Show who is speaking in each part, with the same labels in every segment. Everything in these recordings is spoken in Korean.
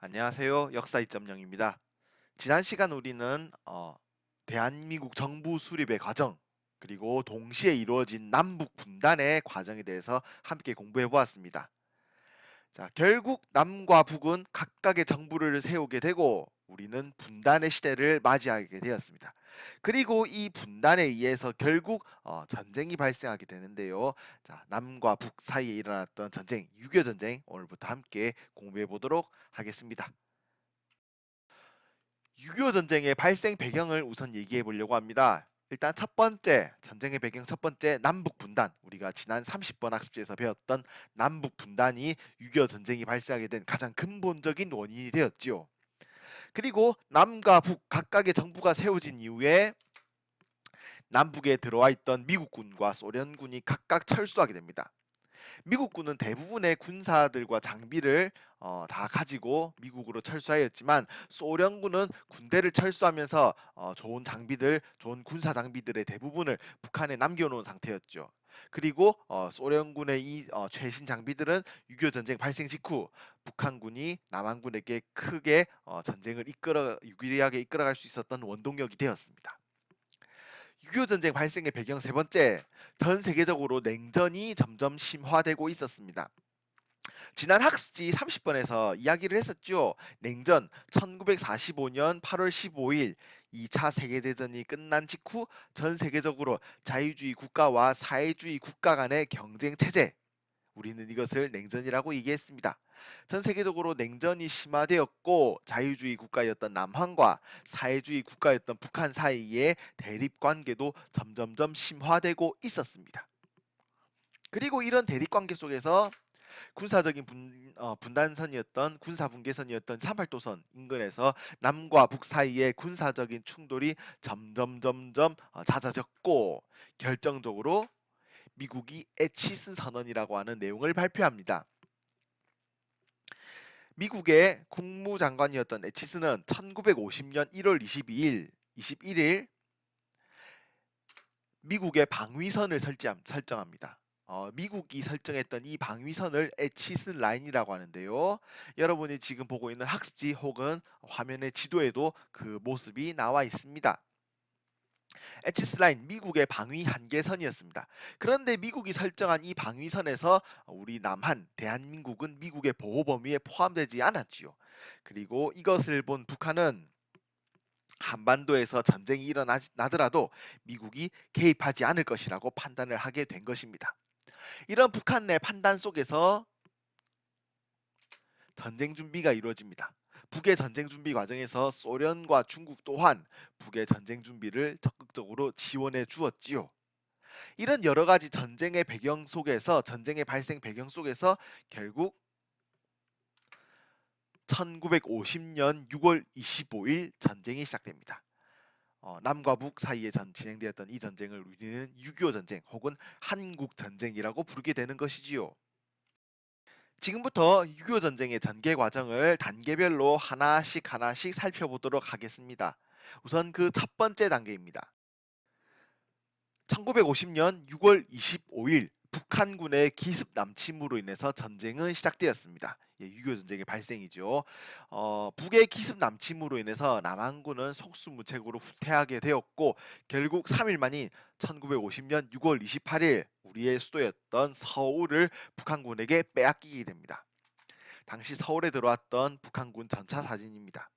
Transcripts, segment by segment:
Speaker 1: 안녕하세요. 역사 2.0입니다. 지난 시간 우리는 대한민국 정부 수립의 과정, 그리고 동시에 이루어진 남북 분단의 과정에 대해서 함께 공부해 보았습니다. 자, 결국 남과 북은 각각의 정부를 세우게 되고 우리는 분단의 시대를 맞이하게 되었습니다. 그리고 이 분단에 의해서 결국 전쟁이 발생하게 되는데요. 자, 남과 북 사이에 일어났던 전쟁, 6.25 전쟁 오늘부터 함께 공부해 보도록 하겠습니다. 6.25 전쟁의 발생 배경을 우선 얘기해 보려고 합니다. 일단 첫 번째, 전쟁의 배경 첫 번째, 남북 분단. 우리가 지난 30번 학습지에서 배웠던 남북 분단이 6.25 전쟁이 발생하게 된 가장 근본적인 원인이 되었지요. 그리고 남과 북 각각의 정부가 세워진 이후에 남북에 들어와 있던 미국군과 소련군이 각각 철수하게 됩니다. 미국군은 대부분의 군사들과 장비를 다 가지고 미국으로 철수하였지만 소련군은 군대를 철수하면서 좋은 장비들, 좋은 군사 장비들의 대부분을 북한에 남겨놓은 상태였죠. 그리고 소련군의 이 최신 장비들은 6.25 전쟁 발생 직후 북한군이 남한군에게 크게 전쟁을 유리하게 이끌어갈 수 있었던 원동력이 되었습니다. 6.25 전쟁 발생의 배경 세 번째, 전 세계적으로 냉전이 점점 심화되고 있었습니다. 지난 학습지 30번에서 이야기를 했었죠. 냉전 1945년 8월 15일 2차 세계대전이 끝난 직후 전 세계적으로 자유주의 국가와 사회주의 국가 간의 경쟁 체제, 우리는 이것을 냉전이라고 얘기했습니다. 전 세계적으로 냉전이 심화되었고 자유주의 국가였던 남한과 사회주의 국가였던 북한 사이의 대립 관계도 점점점 심화되고 있었습니다. 그리고 이런 대립 관계 속에서 군사적인 분단선이었던 군사분계선이었던 38도선 인근에서 남과 북 사이의 군사적인 충돌이 점점 잦아졌고 결정적으로 미국이 에치슨 선언이라고 하는 내용을 발표합니다. 미국의 국무장관이었던 에치슨은 1950년 1월 21일 미국의 방위선을 설정합니다. 미국이 설정했던 이 방위선을 에치슨 라인이라고 하는데요. 여러분이 지금 보고 있는 학습지 혹은 화면의 지도에도 그 모습이 나와 있습니다. 에치스 라인, 미국의 방위 한계선이었습니다. 그런데 미국이 설정한 이 방위선에서 우리 남한, 대한민국은 미국의 보호 범위에 포함되지 않았지요. 그리고 이것을 본 북한은 한반도에서 전쟁이 일어나더라도 미국이 개입하지 않을 것이라고 판단을 하게 된 것입니다. 이런 북한 내 판단 속에서 전쟁 준비가 이루어집니다. 북의 전쟁 준비 과정에서 소련과 중국 또한 북의 전쟁 준비를 적극적으로 지원해 주었지요. 이런 여러 가지 전쟁의 배경 속에서 전쟁의 발생 배경 속에서 결국 1950년 6월 25일 전쟁이 시작됩니다. 남과 북 사이에 진행되었던 이 전쟁을 우리는 6.25 전쟁 혹은 한국 전쟁이라고 부르게 되는 것이지요. 지금부터 6.25 전쟁의 전개 과정을 단계별로 하나씩 살펴보도록 하겠습니다. 우선 그 첫 번째 단계입니다. 1950년 6월 25일 북한군의 기습 남침으로 인해서 전쟁은 시작되었습니다. 6.25 전쟁의 발생이죠. 북의 기습 남침으로 인해서 남한군은 속수무책으로 후퇴하게 되었고 결국 3일 만인 1950년 6월 28일 우리의 수도였던 서울을 북한군에게 빼앗기게 됩니다. 당시 서울에 들어왔던 북한군 전차 사진입니다.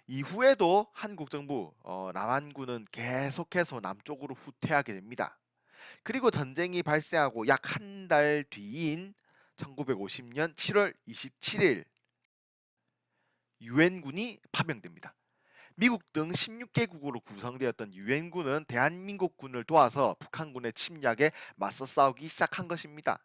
Speaker 1: 이후에도 한국 정부 남한군은 계속해서 남쪽으로 후퇴하게 됩니다. 그리고 전쟁이 발생하고 약 한 달 뒤인 1950년 7월 27일 유엔군이 파병됩니다. 미국 등 16개국으로 구성되었던 유엔군은 대한민국군을 도와서 북한군의 침략에 맞서 싸우기 시작한 것입니다.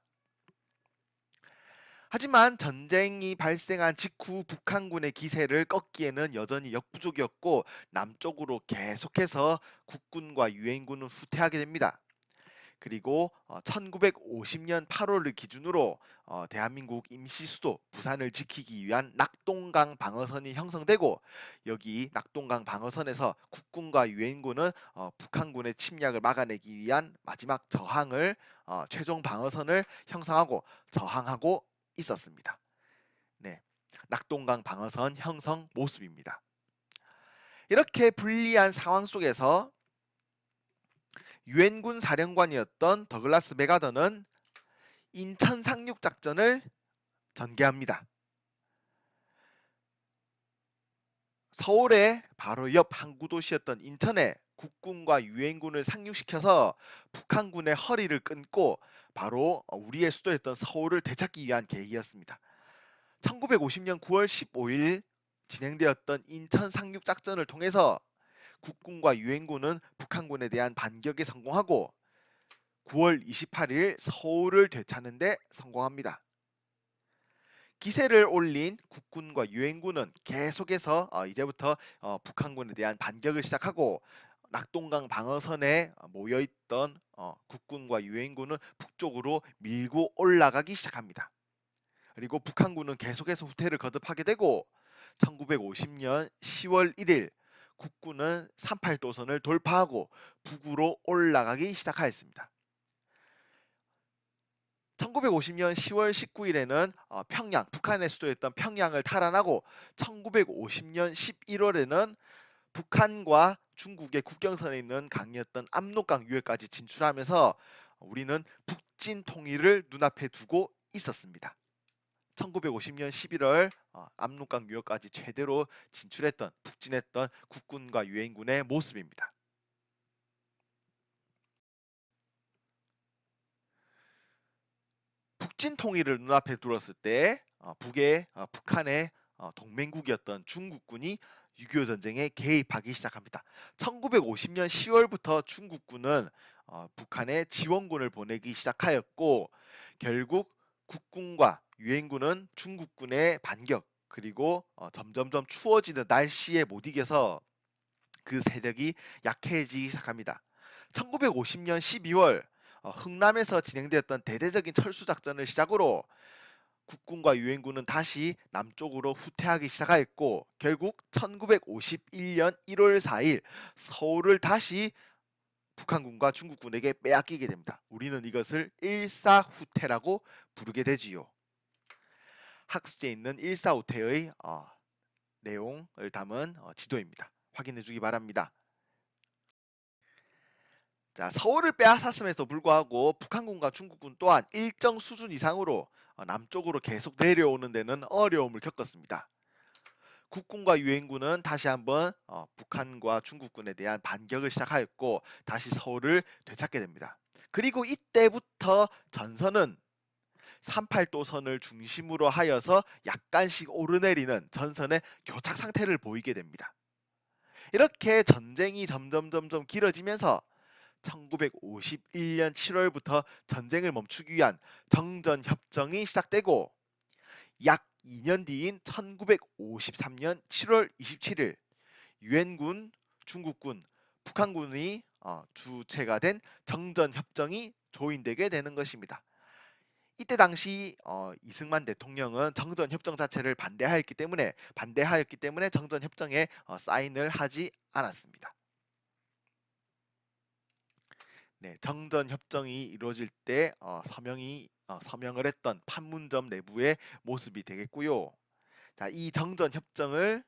Speaker 1: 하지만 전쟁이 발생한 직후 북한군의 기세를 꺾기에는 여전히 역부족이었고 남쪽으로 계속해서 국군과 유엔군은 후퇴하게 됩니다. 그리고 1950년 8월을 기준으로 대한민국 임시 수도 부산을 지키기 위한 낙동강 방어선이 형성되고 여기 낙동강 방어선에서 국군과 유엔군은 북한군의 침략을 막아내기 위한 마지막 최종 방어선을 형성하고 저항하고 있었습니다. 네. 낙동강 방어선 형성 모습입니다. 이렇게 불리한 상황 속에서 유엔군 사령관이었던 더글라스 맥아더는 인천 상륙 작전을 전개합니다. 서울의 바로 옆 항구 도시였던 인천에 국군과 유엔군을 상륙시켜서 북한군의 허리를 끊고 바로 우리의 수도였던 서울을 되찾기 위한 계획이었습니다. 1950년 9월 15일 진행되었던 인천 상륙 작전을 통해서 국군과 유엔군은 북한군에 대한 반격에 성공하고 9월 28일 서울을 되찾는 데 성공합니다. 기세를 올린 국군과 유엔군은 계속해서 이제부터 북한군에 대한 반격을 시작하고 낙동강 방어선에 모여있던 국군과 유엔군은 북쪽으로 밀고 올라가기 시작합니다. 그리고 북한군은 계속해서 후퇴를 거듭하게 되고 1950년 10월 1일 국군은 38도선을 돌파하고 북으로 올라가기 시작하였습니다. 1950년 10월 19일에는 평양, 북한의 수도였던 평양을 탈환하고 1950년 11월에는 북한과 중국의 국경선에 있는 강이었던 압록강 유역까지 진출하면서 우리는 북진 통일을 눈앞에 두고 있었습니다. 1950년 11월 압록강 유역까지 제대로 진출했던 북진했던 국군과 유엔군의 모습입니다. 북진 통일을 눈앞에 두었을 때 북한의 동맹국이었던 중국군이 6.25 전쟁에 개입하기 시작합니다. 1950년 10월부터 중국군은 북한에 지원군을 보내기 시작하였고 결국 국군과 유엔군은 중국군의 반격 그리고 점점점 추워지는 날씨에 못 이겨서 그 세력이 약해지기 시작합니다. 1950년 12월 흥남에서 진행되었던 대대적인 철수 작전을 시작으로 국군과 유엔군은 다시 남쪽으로 후퇴하기 시작하였고 결국 1951년 1월 4일 서울을 다시 북한군과 중국군에게 빼앗기게 됩니다. 우리는 이것을 일사후퇴라고 부르게 되지요. 학습지에 있는 일사후퇴의 내용을 담은 지도입니다. 확인해 주기 바랍니다. 자, 서울을 빼앗았음에도 불구하고 북한군과 중국군 또한 일정 수준 이상으로 남쪽으로 계속 내려오는 데는 어려움을 겪었습니다. 국군과 유엔군은 다시 한번 북한과 중국군에 대한 반격을 시작하였고 다시 서울을 되찾게 됩니다. 그리고 이때부터 전선은 38도선을 중심으로 하여서 약간씩 오르내리는 전선의 교착 상태를 보이게 됩니다. 이렇게 전쟁이 점점 길어지면서 1951년 7월부터 전쟁을 멈추기 위한 정전협정이 시작되고 약 2년 뒤인 1953년 7월 27일 유엔군, 중국군, 북한군이 주체가 된 정전협정이 조인되게 되는 것입니다. 이때 당시 이승만 대통령은 정전협정 자체를 반대하였기 때문에 정전협정에 사인을 하지 않았습니다. 네, 정전 협정이 이루어질 때 서명을 했던 판문점 내부의 모습이 되겠고요. 자, 이 정전 협정을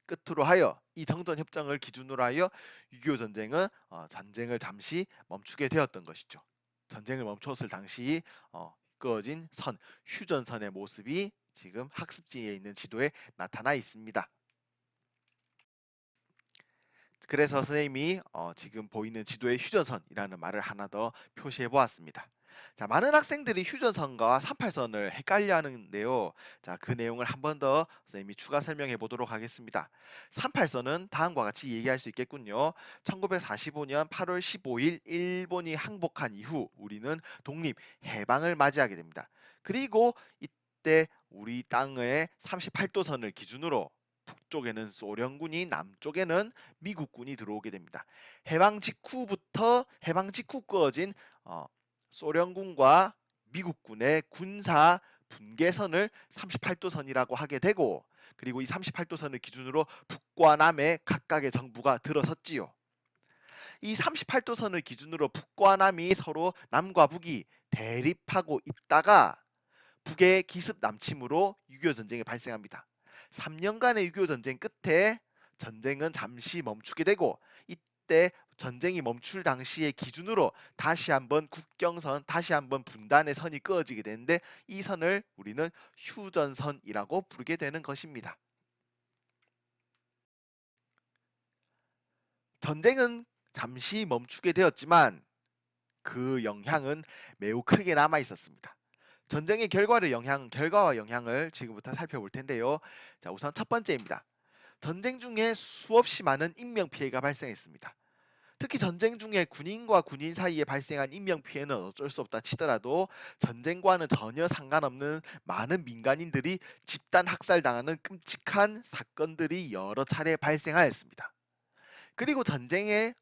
Speaker 1: 기준으로 하여 6.25 전쟁은 전쟁을 잠시 멈추게 되었던 것이죠. 전쟁을 멈췄을 당시 이끌어진 선, 휴전선의 모습이 지금 학습지에 있는 지도에 나타나 있습니다. 그래서 선생님이 지금 보이는 지도에 휴전선이라는 말을 하나 더 표시해 보았습니다. 자, 많은 학생들이 휴전선과 38선을 헷갈려 하는데요. 자, 그 내용을 한 번 더 선생님이 추가 설명해 보도록 하겠습니다. 38선은 다음과 같이 얘기할 수 있겠군요. 1945년 8월 15일 일본이 항복한 이후 우리는 독립, 해방을 맞이하게 됩니다. 그리고 이때 우리 땅의 38도선을 기준으로 북쪽에는 소련군이 남쪽에는 미국군이 들어오게 됩니다. 해방 직후 꾸어진 소련군과 미국군의 군사 분계선을 38도선이라고 하게 되고 그리고 이 38도선을 기준으로 북과 남의 각각의 정부가 들어섰지요. 이 38도선을 기준으로 북과 남이 서로 남과 북이 대립하고 있다가 북의 기습 남침으로 6.25 전쟁이 발생합니다. 3년간의 6.25 전쟁 끝에 전쟁은 잠시 멈추게 되고, 이때 전쟁이 멈출 당시의 기준으로 다시 한번 국경선, 다시 한번 분단의 선이 그어지게 되는데, 이 선을 우리는 휴전선이라고 부르게 되는 것입니다. 전쟁은 잠시 멈추게 되었지만 그 영향은 매우 크게 남아 있었습니다. 전쟁의 결과와 영향을 지금부터 살펴볼 텐데요. 자, 우선 첫 번째입니다. 전쟁 중에 수없이 많은 인명 피해가 발생했습니다. 특히 전쟁 중에 군인과 군인 사이에 발생한 인명 피해는 어쩔 수 없다 치더라도, 전쟁과는 전혀 상관없는 많은 민간인들이 집단 학살당하는 끔찍한 사건들이 여러 차례 발생하였습니다. 그리고 전쟁의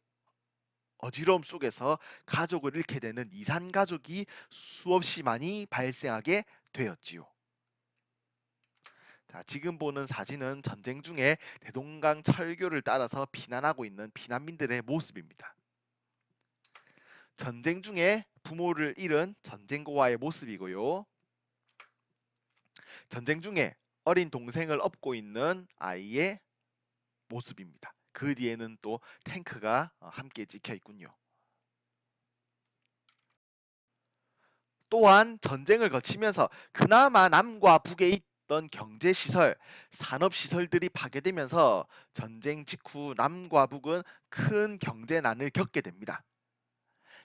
Speaker 1: 어지러움 속에서 가족을 잃게 되는 이산 가족이 수없이 많이 발생하게 되었지요. 자, 지금 보는 사진은 전쟁 중에 대동강 철교를 따라서 피난하고 있는 피난민들의 모습입니다. 전쟁 중에 부모를 잃은 전쟁고와의 모습이고요. 전쟁 중에 어린 동생을 업고 있는 아이의 모습입니다. 그 뒤에는 또 탱크가 함께 찍혀 있군요. 또한 전쟁을 거치면서 그나마 남과 북에 있던 경제시설, 산업시설들이 파괴되면서 전쟁 직후 남과 북은 큰 경제난을 겪게 됩니다.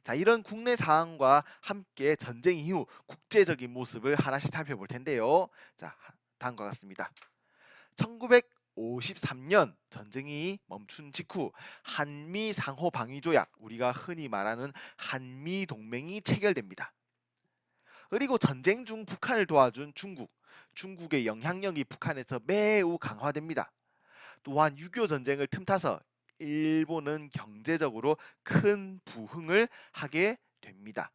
Speaker 1: 자, 이런 국내 상황과 함께 전쟁 이후 국제적인 모습을 하나씩 살펴볼 텐데요. 자, 다음과 같습니다. 1953년 전쟁이 멈춘 직후 한미 상호 방위 조약, 우리가 흔히 말하는 한미 동맹이 체결됩니다. 그리고 전쟁 중 북한을 도와준 중국의 영향력이 북한에서 매우 강화됩니다. 또한 6.25 전쟁을 틈타서 일본은 경제적으로 큰 부흥을 하게 됩니다.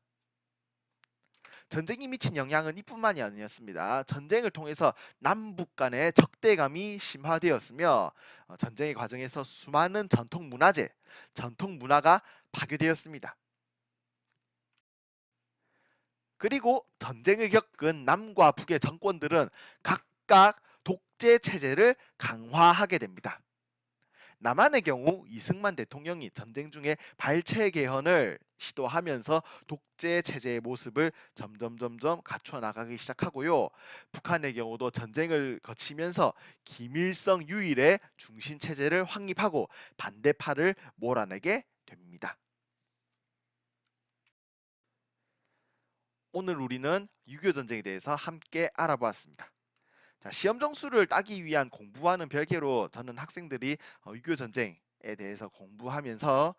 Speaker 1: 전쟁이 미친 영향은 이뿐만이 아니었습니다. 전쟁을 통해서 남북 간의 적대감이 심화되었으며, 전쟁의 과정에서 수많은 전통 문화재, 전통 문화가 파괴되었습니다. 그리고 전쟁을 겪은 남과 북의 정권들은 각각 독재 체제를 강화하게 됩니다. 남한의 경우 이승만 대통령이 전쟁 중에 발췌 개헌을 시도하면서 독재 체제의 모습을 점점 갖춰 나가기 시작하고요. 북한의 경우도 전쟁을 거치면서 김일성 유일의 중심 체제를 확립하고 반대파를 몰아내게 됩니다. 오늘 우리는 6.25 전쟁에 대해서 함께 알아보았습니다. 자, 시험 점수를 따기 위한 공부와는 별개로 저는 학생들이 6.25 전쟁에 대해서 공부하면서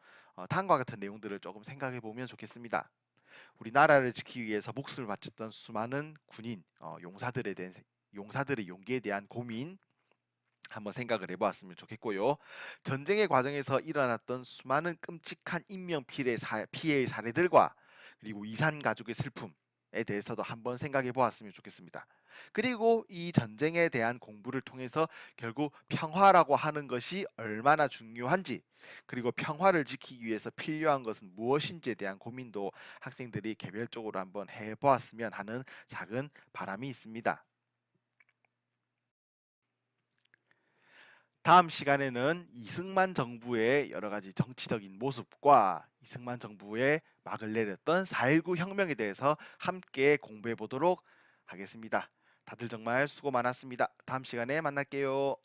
Speaker 1: 다음과 같은 내용들을 조금 생각해 보면 좋겠습니다. 우리나라를 지키기 위해서 목숨을 바쳤던 수많은 군인, 용사들의 용기에 대한 고민 한번 생각을 해보았으면 좋겠고요. 전쟁의 과정에서 일어났던 수많은 끔찍한 인명 피해의 사례들과, 그리고 이산 가족의 슬픔에 대해서도 한번 생각해 보았으면 좋겠습니다. 그리고 이 전쟁에 대한 공부를 통해서 결국 평화라고 하는 것이 얼마나 중요한지, 그리고 평화를 지키기 위해서 필요한 것은 무엇인지에 대한 고민도 학생들이 개별적으로 한번 해보았으면 하는 작은 바람이 있습니다. 다음 시간에는 이승만 정부의 여러 가지 정치적인 모습과 이승만 정부의 막을 내렸던 4.19 혁명에 대해서 함께 공부해 보도록 하겠습니다. 다들 정말 수고 많았습니다. 다음 시간에 만날게요.